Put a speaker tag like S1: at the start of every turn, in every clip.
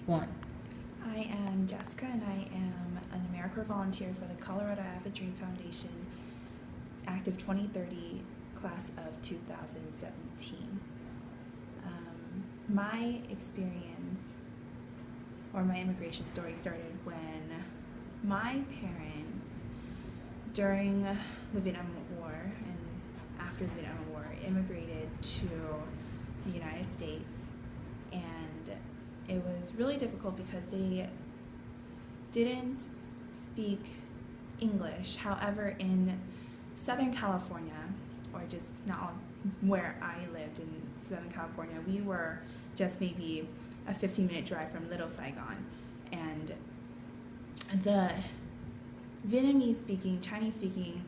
S1: one.
S2: I am Jessica, and I am an AmeriCorps volunteer for the Colorado I Have a Dream Foundation, active 2030, class of 2017. My experience, or my immigration story, started when my parents, during the Vietnam War and after the Vietnam War, immigrated to the United States, and it was really difficult because they didn't speak English. However, in Southern California, or just not where I lived in Southern California, we were just maybe a 15-minute drive from Little Saigon, and the Vietnamese speaking, Chinese speaking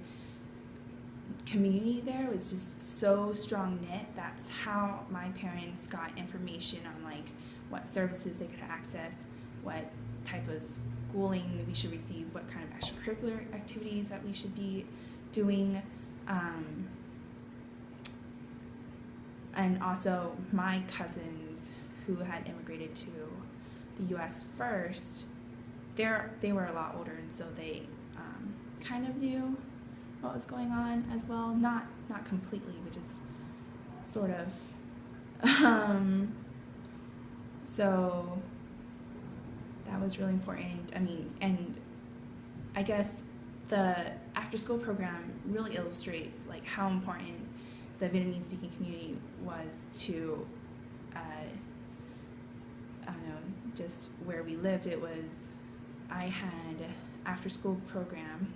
S2: community there was just so strong knit. That's how my parents got information on like what services they could access, what type of schooling that we should receive, what kind of extracurricular activities that we should be doing. And also my cousins who had immigrated to the U.S. first, they were a lot older, and so they kind of knew what was going on as well. Not completely, but just sort of. So that was really important. I mean, and I guess the after-school program really illustrates like how important the Vietnamese-speaking community was to, I don't know, just where we lived. It was, I had after-school program,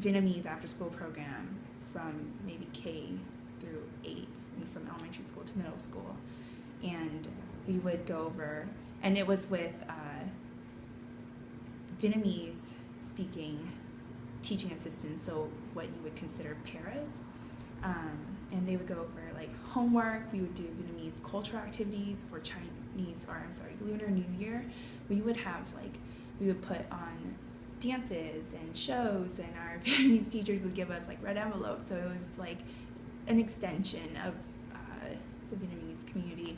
S2: Vietnamese after-school program from maybe K through 8, and from elementary school to middle school, and we would go over, and it was with Vietnamese-speaking teaching assistants, so what you would consider paras, and they would go over like homework. We would do Vietnamese cultural activities for Lunar New Year. We would have we would put on dances and shows, and our Vietnamese teachers would give us like red envelopes, so it was like an extension of the Vietnamese community.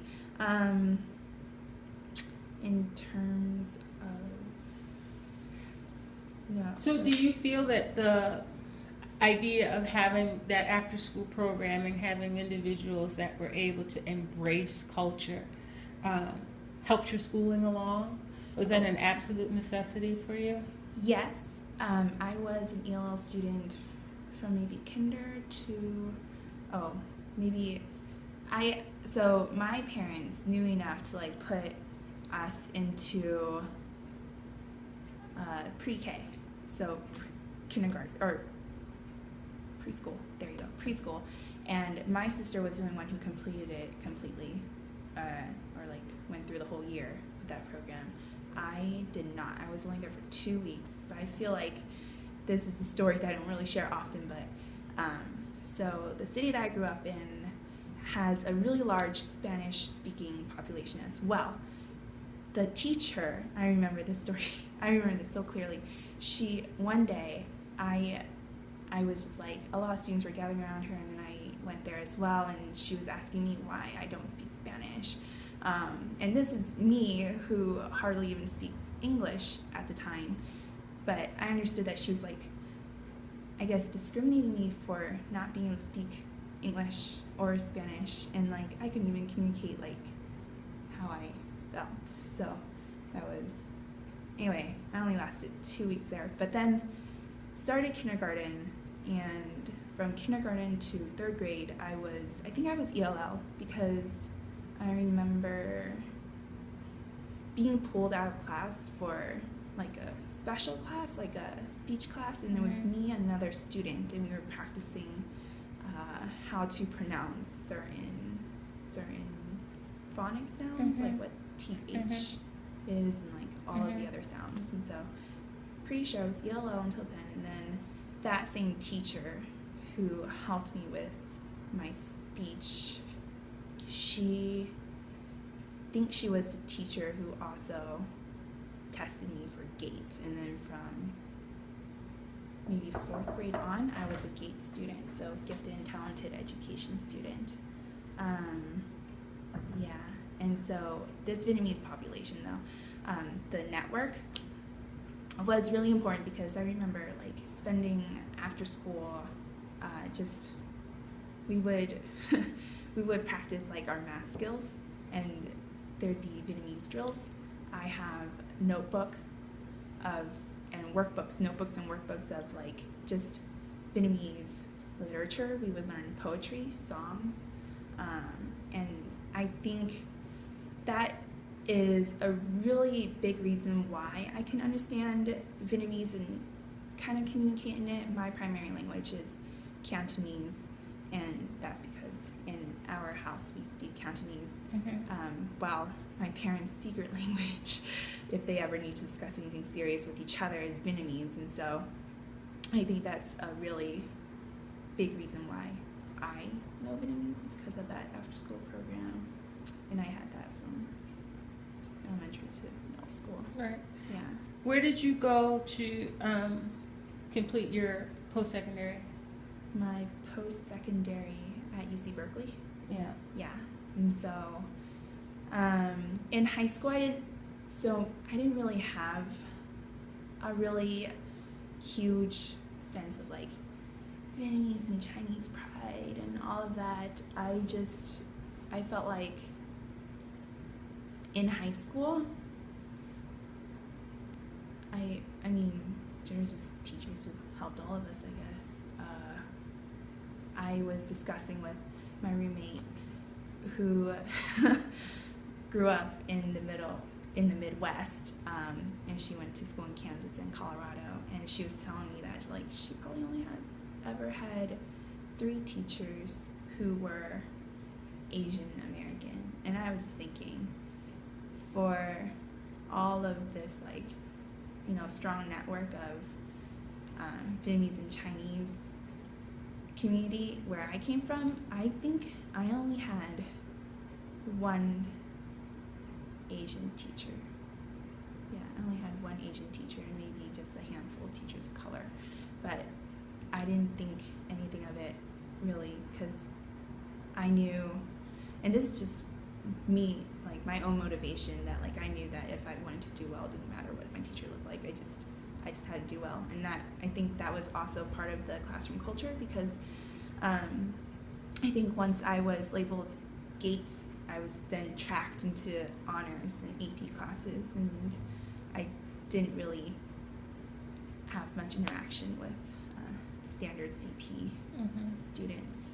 S2: In terms of
S1: So do you feel that the idea of having that after school programming, having individuals that were able to embrace culture, helped your schooling along? Was that an absolute necessity for you?
S2: Yes, I was an ELL student from maybe kinder to, so my parents knew enough to like put us into pre-K, so kindergarten, or preschool, there you go, preschool, and my sister was the only one who completed it completely, or like went through the whole year with that program. I did not. I was only there for 2 weeks, but I feel like this is a story that I don't really share often, but so the city that I grew up in has a really large Spanish-speaking population as well. The teacher, I remember this story, I remember this so clearly. One day, I was just like, a lot of students were gathering around her, and then I went there as well, and she was asking me why I don't speak Spanish. And this is me, who hardly even speaks English at the time, but I understood that she was like, I guess, discriminating me for not being able to speak English or Spanish, and like I couldn't even communicate like how I felt. So that was, anyway, I only lasted 2 weeks there, but then started kindergarten, and from kindergarten to 3rd grade I think I was ELL, because I remember being pulled out of class for like a special class, like a speech class, and there was me and another student, and we were practicing how to pronounce certain phonic sounds, like what TH is, and like all of the other sounds. And so pretty sure I was ELL until then, and then that same teacher who helped me with my speech, she was the teacher who also tested me for GATE, and then from maybe 4th grade on, I was a GATE student, so gifted and talented education student. Yeah, and so this Vietnamese population though, the network was really important because I remember like spending after school, just we would we would practice like our math skills, and there'd be Vietnamese drills. I have notebooks and workbooks of like just Vietnamese literature. We would learn poetry, songs, and I think that is a really big reason why I can understand Vietnamese and kind of communicate in it. My primary language is Cantonese, and that's because in our house we speak Cantonese, while my parents' secret language, if they ever need to discuss anything serious with each other, is Vietnamese. And so I think that's a really big reason why I know Vietnamese is because of that after-school program, and I had that from elementary to middle school.
S1: Right.
S2: Yeah.
S1: Where did you go to complete your post-secondary?
S2: My post-secondary at UC Berkeley.
S1: Yeah.
S2: Yeah. And so in high school I didn't really have a really huge sense of like Vietnamese and Chinese pride and all of that. I felt like in high school, I mean, there were just teachers who helped all of us, I guess. I was discussing with my roommate who grew up in the Midwest, and she went to school in Kansas and Colorado, and she was telling me that like she probably only ever had 3 teachers who were Asian American. And I was thinking, for all of this like, you know, strong network of Vietnamese and Chinese community where I came from, I think I only had 1 Asian teacher. Yeah, I only had 1 Asian teacher and maybe just a handful of teachers of color. But I didn't think anything of it really, because I knew, and this is just me, like my own motivation, that like I knew that if I wanted to do well, it didn't matter what my teacher looked like. I just had to do well, and that I think that was also part of the classroom culture, because I think once I was labeled GATE, I was then tracked into honors and AP classes, and I didn't really have much interaction with standard CP students.